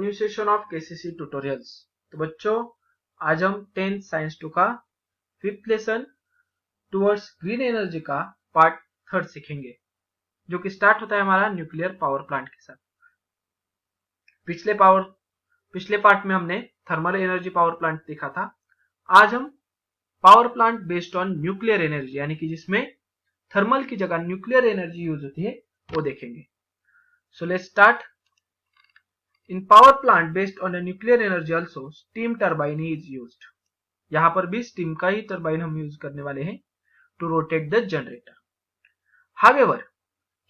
Continuation of KCC tutorials. तो बच्चों, आज हम 10th साइंस 2 का 5th lesson towards green energy का पार्ट 3 सीखेंगे, जो कि स्टार्ट होता है हमारा न्यूक्लियर पावर प्लांट के साथ। पिछले पार्ट में हमने थर्मल एनर्जी पावर प्लांट देखा था। आज हम power plant based on nuclear energy, यानी कि जिसमें थर्मल की जगह न्यूक्लियर एनर्जी यूज होती है, वो देखेंगे। So let's start. In power plant based on a nuclear energy also steam turbine is used। यहाँ पर भी steam का ही turbine हम यूज करने वाले हैं to rotate the generator। However,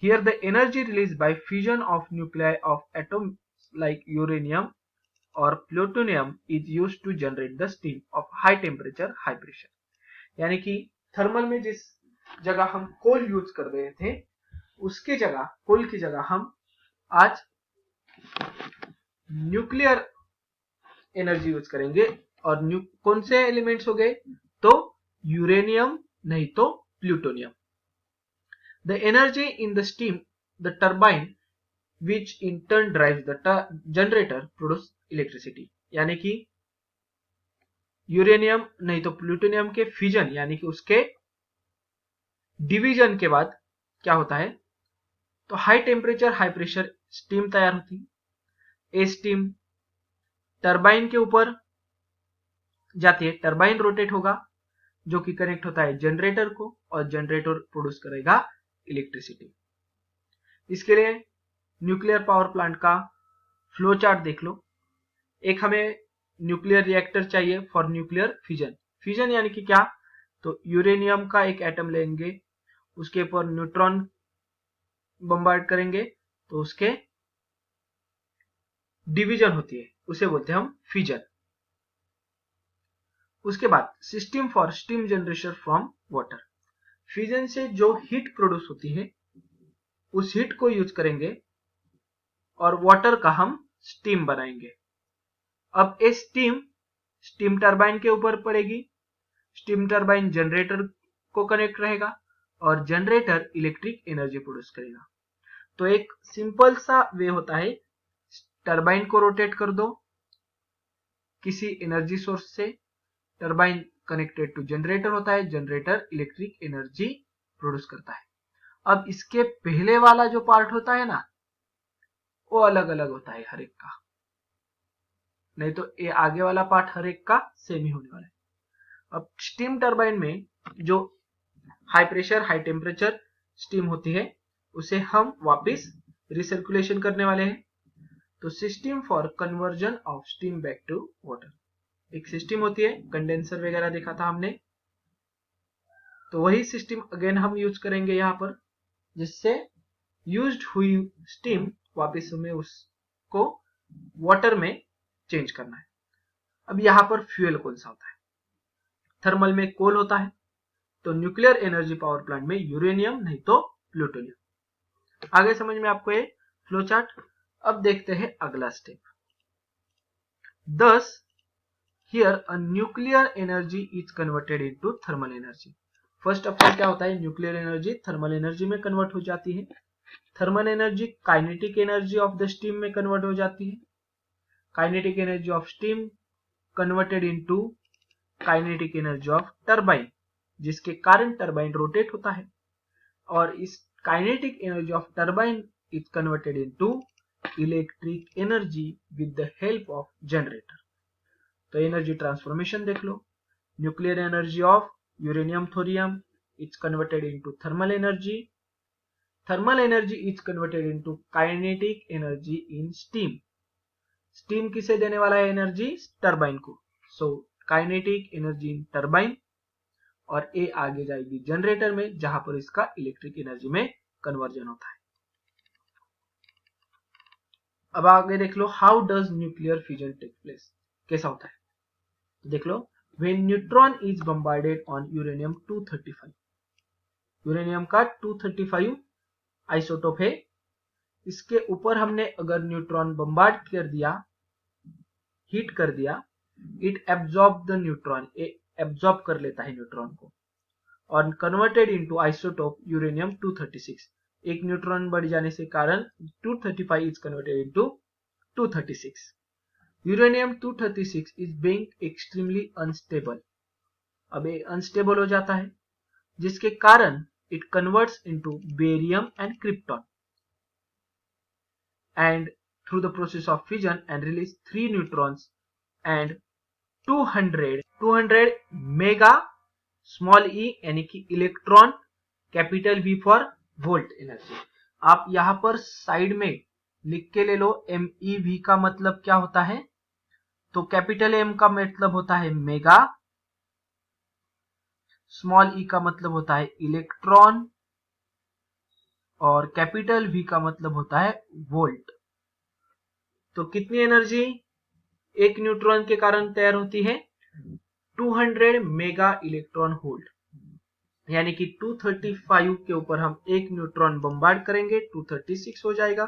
here the energy released by fusion of nuclei of atoms like uranium or plutonium is used to generate the steam of high temperature, high pressure। यानी कि thermal में जिस जगह हम कोल use कर रहे थे, उसके जगह कोल की जगह हम आज न्यूक्लियर एनर्जी यूज करेंगे। और कौन से एलिमेंट्स हो गए? तो यूरेनियम नहीं तो plutonium. The energy in the steam the turbine which in turn drives the generator produce electricity. यानी कि यूरेनियम नहीं तो प्लूटोनियम के फ्यूजन यानी कि उसके डिवीजन के बाद क्या होता है? तो high temperature high pressure steam तैयार होती है। ये स्टीम टरबाइन के ऊपर जाती है, टरबाइन रोटेट होगा, जो कि कनेक्ट होता है जनरेटर को, और जनरेटर प्रोड्यूस करेगा इलेक्ट्रिसिटी। इसके लिए न्यूक्लियर पावर प्लांट का फ्लो चार्ट देख लो। एक हमें न्यूक्लियर रिएक्टर चाहिए फॉर न्यूक्लियर फ्यूजन। फ्यूजन यानी कि क्या? तो यूरेनियम का एक एटम लेंगे, उसके ऊपर न्यूट्रॉन बम्बार्ड करेंगे, तो उसके डिवीजन होती है, उसे बोलते हैं हम फ्यूजन। उसके बाद system for steam generation from water. Fusion से जो हीट प्रोड्यूस होती है, उस हीट को यूज करेंगे और वाटर का हम स्टीम बनाएंगे। अब ये स्टीम टरबाइन के ऊपर पड़ेगी। स्टीम टरबाइन जनरेटर को कनेक्ट रहेगा और जनरेटर इलेक्ट्रिक एनर्जी प्रोड्यूस करेगा। तो एक सिंपल सा वे होता है, टरबाइन को रोटेट कर दो किसी एनर्जी सोर्स से, टरबाइन कनेक्टेड टू जनरेटर होता है, जनरेटर इलेक्ट्रिक एनर्जी प्रोड्यूस करता है। अब इसके पहले वाला जो पार्ट होता है ना, वो अलग अलग होता है हर एक का, नहीं तो ये आगे वाला पार्ट हर एक का सेम ही होने वाला है। अब स्टीम टरबाइन में जो high pressure high temperature steam होती है, उसे हम वापस रिसर्कुलेशन करने वाले हैं। तो system for conversion of steam back to water. एक सिस्टम होती है, कंडेंसर वगैरह देखा था हमने, तो वही सिस्टम अगेन हम यूज करेंगे यहाँ पर, जिससे यूज्ड हुई स्टीम वापस हमें उसको वाटर में चेंज करना है। अब यहाँ पर फ्यूल कौन सा होता है? थर्मल में कोल होता है, तो न्यूक्लियर एनर्जी पावर प्लांट में यूरेनियम नहीं तो प्लूटोनियम। आगे समझ में आपको ये फ्लो चार्ट। अब देखते हैं अगला step. Thus, here a nuclear energy is converted into thermal energy। First of all क्या होता है? न्यूक्लियर एनर्जी थर्मल एनर्जी में कन्वर्ट हो जाती है। Thermal energy kinetic energy of the steam में कन्वर्ट हो जाती है। Kinetic energy of steam converted into kinetic energy of turbine, जिसके कारण टरबाइन रोटेट होता है। और इस kinetic energy of turbine is converted into electric energy with the help of generator. तो एनर्जी ट्रांसफॉर्मेशन देख लो। Nuclear energy of uranium thorium is converted into thermal energy. Thermal energy is converted into kinetic energy in steam. Steam किसे देने वाला है energy? Turbine को। So kinetic energy in turbine, और ये आगे जाएगी जनरेटर में, जहां पर इसका इलेक्ट्रिक एनर्जी में कन्वर्जन होता है। अब आगे देख लो, how does nuclear fusion take place. कैसा होता है? देख लो, when neutron is bombarded on uranium 235। Uranium का 235 आइसोटोप है, इसके ऊपर हमने अगर न्यूट्रॉन बम्बार्ड कर दिया, हीट कर दिया, it absorb the neutron, absorb कर लेता है न्यूट्रॉन को, और कन्वर्टेड इनटू आइसोटोप यूरेनियम 236। एक न्यूट्रॉन बढ़ जाने से कारण 235 is converted into 236। Uranium 236 is being extremely unstable. अब ये अनस्टेबल हो जाता है, जिसके कारण it converts into barium and krypton and through the process of fission and release 3 neutrons and 200 mega small e यानी कि electron, capital V for volt energy. आप यहां पर साइड में लिख के ले लो, MeV का मतलब क्या होता है, तो कैपिटल M का मतलब होता है मेगा, स्मॉल e का मतलब होता है इलेक्ट्रॉन और कैपिटल V का मतलब होता है वोल्ट। तो कितनी एनर्जी एक न्यूट्रॉन के कारण तैयार होती है, 200 मेगा इलेक्ट्रॉन वोल्ट, यानी कि 235 के ऊपर हम एक न्यूट्रॉन बम्बार्ड करेंगे 236 हो जाएगा।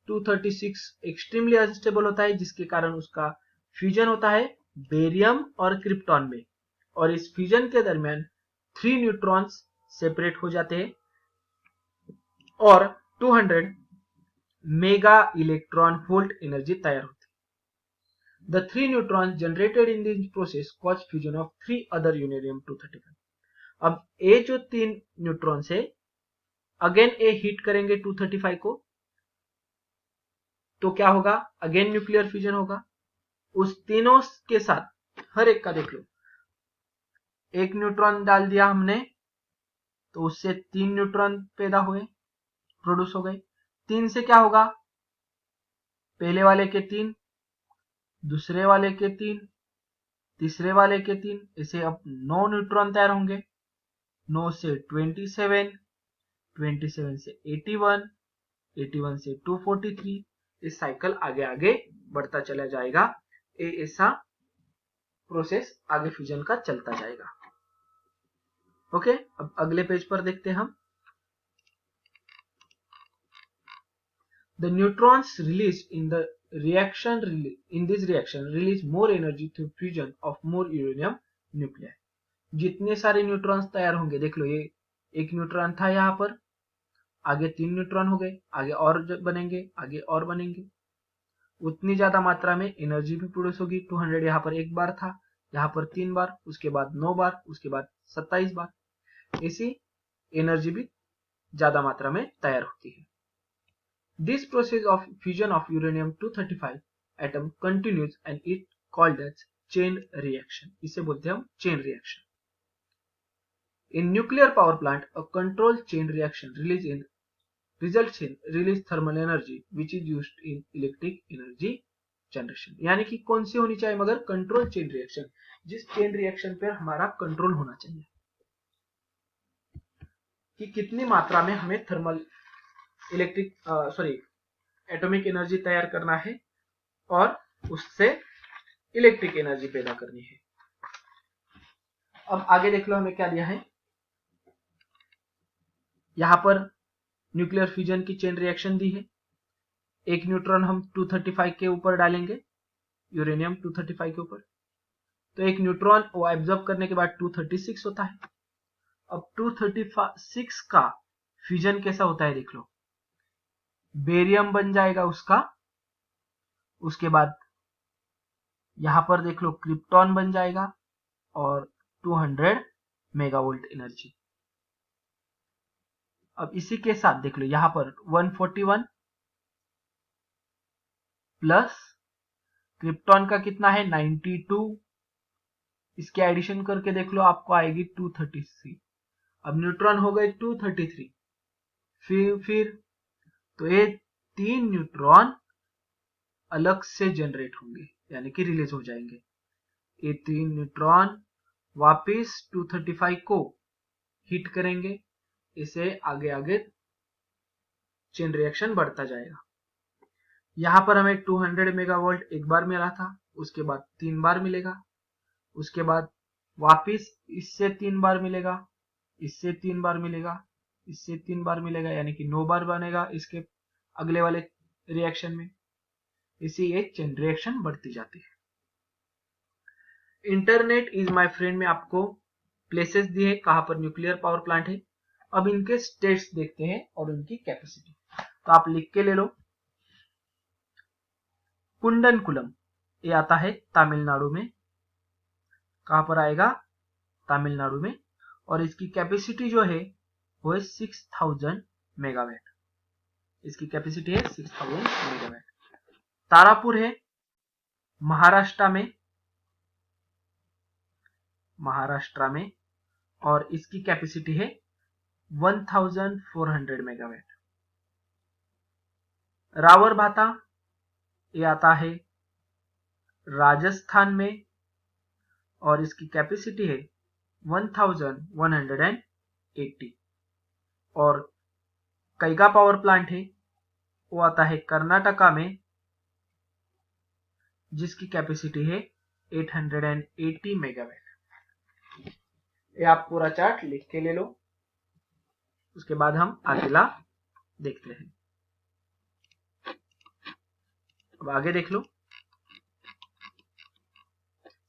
236 एक्सट्रीमली अनस्टेबल होता है, जिसके कारण उसका फ्यूजन होता है बेरियम और क्रिप्टॉन में, और इस फ्यूजन के दरमियान 3 न्यूट्रॉन्स सेपरेट हो जाते हैं और 200 मेगा इलेक्ट्रॉन वोल्ट एनर्जी तैयार होती है। The 3 neutrons generated in this process cause fusion of 3 other uranium 235। अब ये जो 3 न्यूट्रॉन्स है, अगेन ये हिट करेंगे 235 को, तो क्या होगा, अगेन न्यूक्लियर फ्यूजन होगा। उस तीनों के साथ हर एक का देख लो, एक न्यूट्रॉन डाल दिया हमने तो उससे 3 न्यूट्रॉन पैदा हुए, प्रोड्यूस हो गए। 3 से क्या होगा, पहले वाले के 3, दूसरे वाले के 3, तीसरे वाले के 3, इसे अब 9 न्यूट्रॉन तैयार होंगे। 9 से 27, 27 से 81, 81 से 243, इस साइकिल आगे आगे बढ़ता चला जाएगा। ऐसा प्रोसेस आगे फ्यूजन का चलता जाएगा। ओके, अब अगले पेज पर देखते हैं हम। The neutrons released in the reaction release more energy through fusion of more uranium nuclei। जितने सारे न्यूट्रॉन्स तैयार होंगे, देख लो ये एक न्यूट्रॉन था यहाँ पर, आगे 3 न्यूट्रॉन हो गए, आगे और बनेंगे, आगे और बनेंगे, उतनी ज्यादा मात्रा में एनर्जी भी प्रोड्यूस होगी। 200 यहाँ पर एक बार था, यहाँ पर 3 बार, उसके बाद 9 बार, उसके बाद 27 बार, ऐसी एनर्जी भी ज्यादा मात्रा में तैयार होती है। This process of fusion of uranium 235 atom continues and it called as chain reaction। इसे बोलते हैं हम chain reaction। In nuclear power plant, a controlled chain reaction results in release thermal energy which is used in electric energy generation। यानी कि कौन सी होनी चाहिए, मगर कंट्रोल चेन रिएक्शन, जिस चेन रिएक्शन पर हमारा कंट्रोल होना चाहिए कि कितनी मात्रा में हमें थर्मल एटॉमिक एनर्जी तैयार करना है और उससे इलेक्ट्रिक एनर्जी पैदा करनी है। अब आगे देख लो हमें क्या दिया है, यहां पर न्यूक्लियर फ्यूजन की चेन रिएक्शन दी है। एक न्यूट्रॉन हम 235 के ऊपर डालेंगे, यूरेनियम 235 के ऊपर, तो एक न्यूट्रॉन वो एब्जॉर्ब करने के बाद 236 होता है। अब 236 का फ्यूजन कैसा होता है देख लो, बेरियम बन जाएगा उसका, उसके बाद यहां पर देख लो क्रिप्टॉन बन जाएगा और 200 मेगावोल्ट एनर्जी। अब इसी के साथ देख लो यहां पर 141 प्लस क्रिप्टॉन का कितना है 92, इसके एडिशन करके देख लो आपको आएगी 233। अब न्यूट्रॉन हो गए 233, फिर तो ये 3 न्यूट्रॉन अलग से जनरेट होंगे, यानी कि रिलीज हो जाएंगे। ये 3 न्यूट्रॉन वापिस 235 को हिट करेंगे, इसे आगे आगे चेन रिएक्शन बढ़ता जाएगा। यहां पर हमें 200 मेगावोल्ट एक बार मिला था, उसके बाद 3 बार मिलेगा, उसके बाद वापिस इससे 3 बार मिलेगा, इससे 3 बार मिलेगा, इससे 3 बार मिलेगा, यानी कि 9 बार बनेगा इसके अगले वाले रिएक्शन में। इसी एक चेन रिएक्शन बढ़ती जाती है। इंटरनेट इज माय फ्रेंड में आपको प्लेसेस दिए कहां पर न्यूक्लियर पावर प्लांट है। अब इनके स्टेट्स देखते हैं और उनकी कैपेसिटी, तो आप लिख के ले लो। कुंडनकुलम ये आता है तमिलनाडु में। कहां पर आएगा? तमिलनाडु में। और इसकी कैपेसिटी जो है वो है 6000 मेगावाट। इसकी कैपेसिटी है 6000 मेगावाट। तारापुर है महाराष्ट्र में और इसकी कैपेसिटी है 1400 मेगावाट। रावरभाता ये आता है राजस्थान में और इसकी कैपेसिटी है 1180। और कैगा पावर प्लांट है वो आता है कर्नाटका में, जिसकी कैपेसिटी है 880 मेगावाट। ये आप पूरा चार्ट लिख के ले लो। उसके बाद हम अगला देखते हैं। अब आगे देख लो,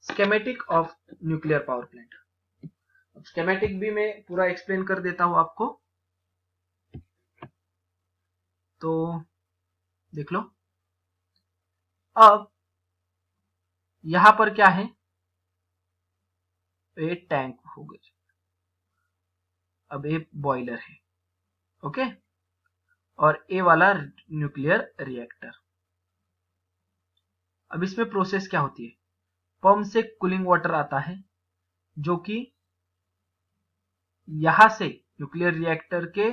schematic of nuclear power plant. अब स्केमेटिक भी मैं पूरा एक्सप्लेन कर देता हूं आपको, तो देख लो। अब यहां पर क्या है? ये टैंक हो गया, अब ये बॉयलर है, ओके, और ये वाला न्यूक्लियर रिएक्टर। अब इसमें प्रोसेस क्या होती है? पंप से कूलिंग वाटर आता है जो कि यहां से न्यूक्लियर रिएक्टर के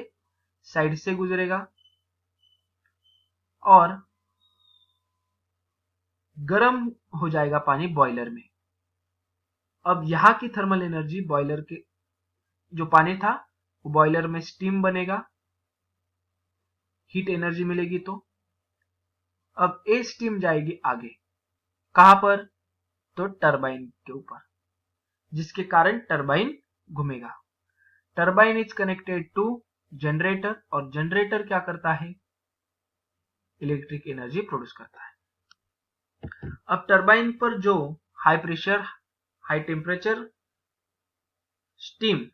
साइड से गुजरेगा और गर्म हो जाएगा पानी बॉयलर में। अब यहां की थर्मल एनर्जी बॉयलर के जो पानी था वो बॉयलर में स्टीम बनेगा, हीट एनर्जी मिलेगी। तो अब ये स्टीम जाएगी आगे, कहां पर? तो टरबाइन के ऊपर, जिसके कारण टरबाइन घूमेगा। Turbine is connected to generator और जनरेटर क्या करता है? इलेक्ट्रिक एनर्जी प्रोड्यूस करता है। अब टरबाइन पर जो high pressure high temperature steam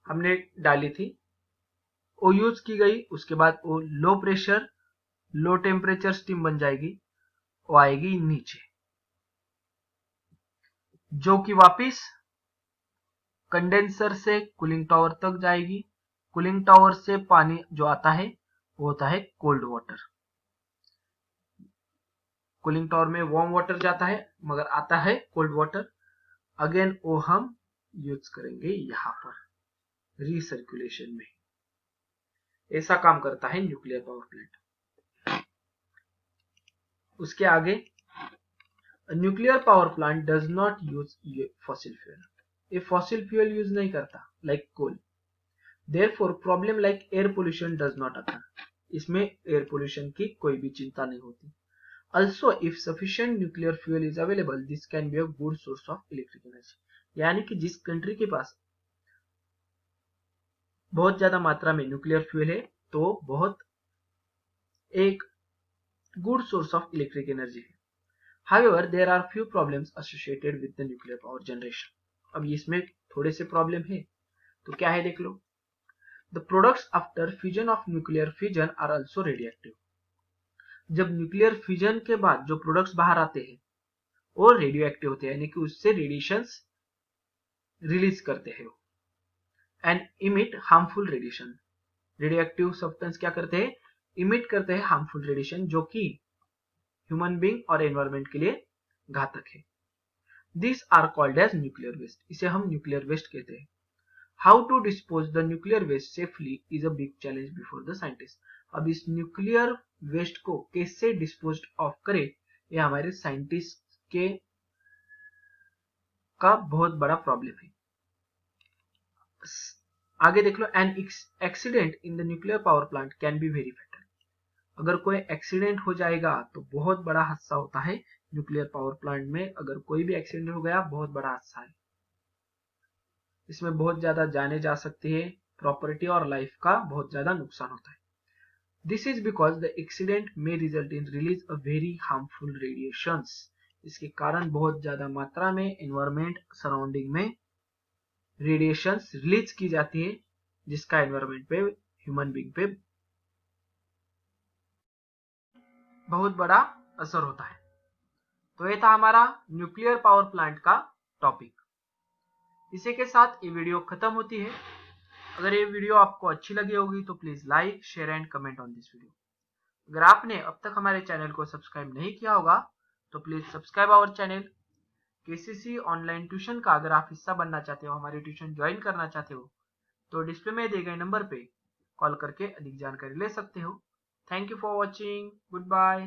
हमने डाली थी वो यूज की गई, उसके बाद वो low pressure low temperature steam बन जाएगी, वो आएगी नीचे, जो कि वापिस कंडेंसर से कूलिंग टावर तक जाएगी। कूलिंग टावर से पानी जो आता है वो होता है कोल्ड वाटर। कूलिंग टावर में वार्म वाटर जाता है मगर आता है कोल्ड वाटर। अगेन वो हम यूज करेंगे यहां पर रिसर्कुलेशन में। ऐसा काम करता है न्यूक्लियर पावर प्लांट। उसके आगे, nuclear power plant does not use fossil fuel. ये फॉसिल फ्यूल यूज नहीं करता like coal. Therefore problem like air pollution does not occur. इसमें एयर पोल्यूशन की कोई भी चिंता नहीं होती। Also, if sufficient nuclear fuel is available, this can be a good source of electric energy. यानी कि जिस कंट्री के पास बहुत ज्यादा मात्रा में न्यूक्लियर फ्यूल है तो बहुत एक good source of electric energy है। However, there are few problems associated with the nuclear power generation. अब इसमें थोड़े से प्रॉब्लम है, तो क्या है देख लो। The products after fusion of nuclear fission are also radioactive. जब न्यूक्लियर फ्यूजन के बाद जो प्रोडक्ट्स बाहर आते हैं वो रेडियो होते हैं, यानी कि उससे रेडिएशंस रिलीज करते हैं and emit harmful radiation. Radio active substance क्या करते हैं? इमिट करते हैं हार्मफुल रेडिएशन, जो कि ह्यूमन बीइंग और एनवायरमेंट के लिए घातक है। This are called as nuclear waste. इसे हम न्यूक्लियर वेस्ट कहते हैं। How to dispose the nuclear waste safely is a big challenge before the scientist. अब इस न्यूक्लियर वेस्ट को कैसे डिस्पोज ऑफ करें, ये हमारे साइंटिस्ट के का बहुत बड़ा प्रॉब्लम है। आगे देख लो, an accident in the nuclear power plant can be very fatal. अगर कोई एक्सीडेंट हो जाएगा तो बहुत बड़ा हादसा होता है न्यूक्लियर पावर प्लांट में। अगर कोई भी एक्सीडेंट हो गया बहुत बड़ा हादसा है। इसमें बहुत ज्यादा जाने जा सकती है, प्रॉपर्टी और लाइफ का बहुत ज्यादा नुकसान होता है। This is because the accident में result in release a very harmful radiations. इसके कारण बहुत ज्यादा मात्रा में एनवायरमेंट सराउंडिंग में रेडिएशंस रिलीज की जाती है, जिसका एनवायरमेंट पे ह्यूमन बीइंग पे बहुत बड़ा असर होता है। तो ये था हमारा न्यूक्लियर पावर प्लांट का टॉपिक। इसी के साथ ये वीडियो खत्म होती है। अगर ये वीडियो आपको अच्छी लगी होगी तो please like, share and comment on this video. अगर आपने अब तक हमारे चैनल को सब्सक्राइब नहीं किया होगा तो please subscribe our channel. KCC online tuition का अगर आप हिस्सा बनना चाहते हो, हमारी ट्यूशन ज्वाइन करना चाहते हो, तो डिस्प्ले में दिए गए नंबर पे कॉल करके अधिक जानकारी ले सकते हो। Thank you for watching. Good bye.